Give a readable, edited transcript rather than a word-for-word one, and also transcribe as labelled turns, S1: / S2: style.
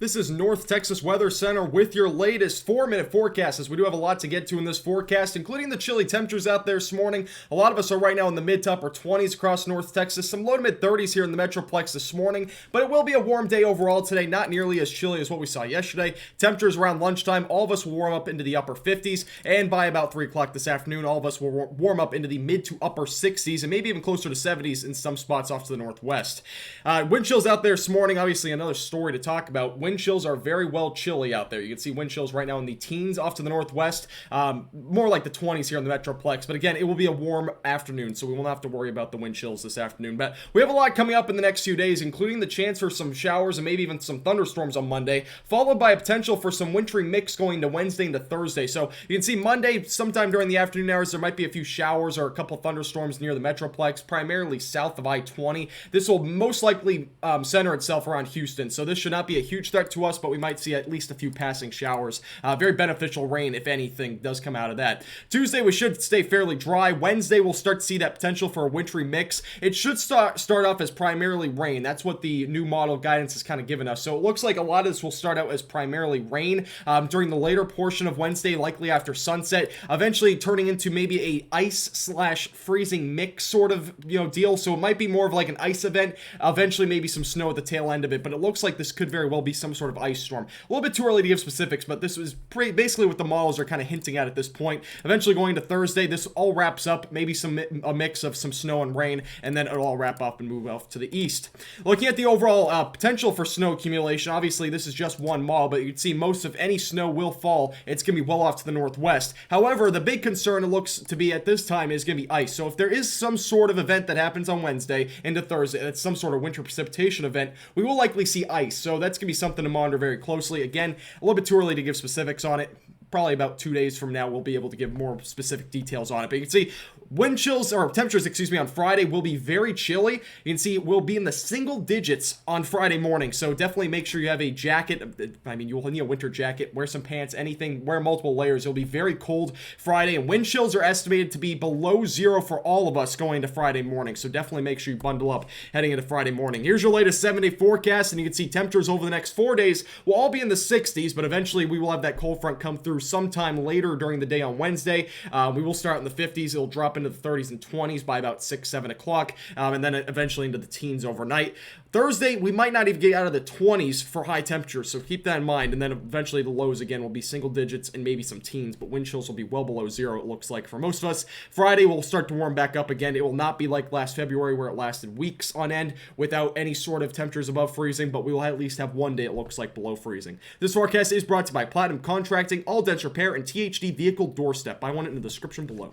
S1: This is North Texas Weather Center with your latest 4-minute forecast, as we do have a lot to get to in this forecast, including the chilly temperatures out there this morning. A lot of us are right now in the mid to upper 20s across North Texas, some low to mid 30s here in the Metroplex this morning, but it will be a warm day overall today, not nearly as chilly as what we saw yesterday. Temperatures around lunchtime, all of us will warm up into the upper 50s, and by about 3 o'clock this afternoon, all of us will warm up into the mid to upper 60s, and maybe even closer to 70s in some spots off to the northwest. Wind chills out there this morning, obviously another story to talk about. Wind chills are very well chilly out there. You can see wind chills right now in the teens off to the northwest, more like the 20s here in the Metroplex. But again, it will be a warm afternoon, so we won't have to worry about the wind chills this afternoon. But we have a lot coming up in the next few days, including the chance for some showers and maybe even some thunderstorms on Monday, followed by a potential for some wintry mix going to Wednesday into Thursday. So you can see Monday, sometime during the afternoon hours, there might be a few showers or a couple thunderstorms near the Metroplex, primarily south of I-20. This will most likely center itself around Houston, so this should not be a huge threat to us, but we might see at least a few passing showers. Very beneficial rain, if anything, does come out of that. Tuesday, we should stay fairly dry. Wednesday, we'll start to see that potential for a wintry mix. It should start off as primarily rain. That's what the new model guidance has kind of given us. So it looks like a lot of this will start out as primarily rain during the later portion of Wednesday, likely after sunset, eventually turning into maybe a ice/freezing mix sort of deal. So it might be more of like an ice event, eventually maybe some snow at the tail end of it, but it looks like this could very well be some sort of ice storm. A little bit too early to give specifics, but this is basically what the models are kind of hinting at this point. Eventually going to Thursday, this all wraps up, maybe a mix of some snow and rain, and then it'll all wrap up and move off to the east. Looking at the overall potential for snow accumulation, obviously this is just one model, but you can see most of any snow will fall. It's going to be well off to the northwest. However, the big concern it looks to be at this time is going to be ice. So if there is some sort of event that happens on Wednesday into Thursday, that's some sort of winter precipitation event, we will likely see ice. So that's going to be something to monitor very closely. Again, a little bit too early to give specifics on it. Probably about 2 days from now, we'll be able to give more specific details on it. But you can see wind chills, or temperatures, on Friday will be very chilly. You can see we'll be in the single digits on Friday morning. So definitely make sure you have a jacket. I mean, you'll need a winter jacket, wear some pants, anything, wear multiple layers. It'll be very cold Friday, and wind chills are estimated to be below zero for all of us going into Friday morning. So definitely make sure you bundle up heading into Friday morning. Here's your latest 7-day forecast, and you can see temperatures over the next 4 days will all be in the 60s, but eventually we will have that cold front come through sometime later during the day on Wednesday. We will start in the 50s. It'll drop into the 30s and 20s by about 6-7 o'clock, and then eventually into the teens overnight. Thursday, we might not even get out of the 20s for high temperatures, so keep that in mind. And then eventually the lows again will be single digits and maybe some teens, but wind chills will be well below zero, it looks like, for most of us. Friday will start to warm back up again. It will not be like last February where it lasted weeks on end without any sort of temperatures above freezing, but we will at least have one day it looks like below freezing. This forecast is brought to you by Platinum Contracting, All Dense Repair, and THD Vehicle Doorstep. Buy one in the description below.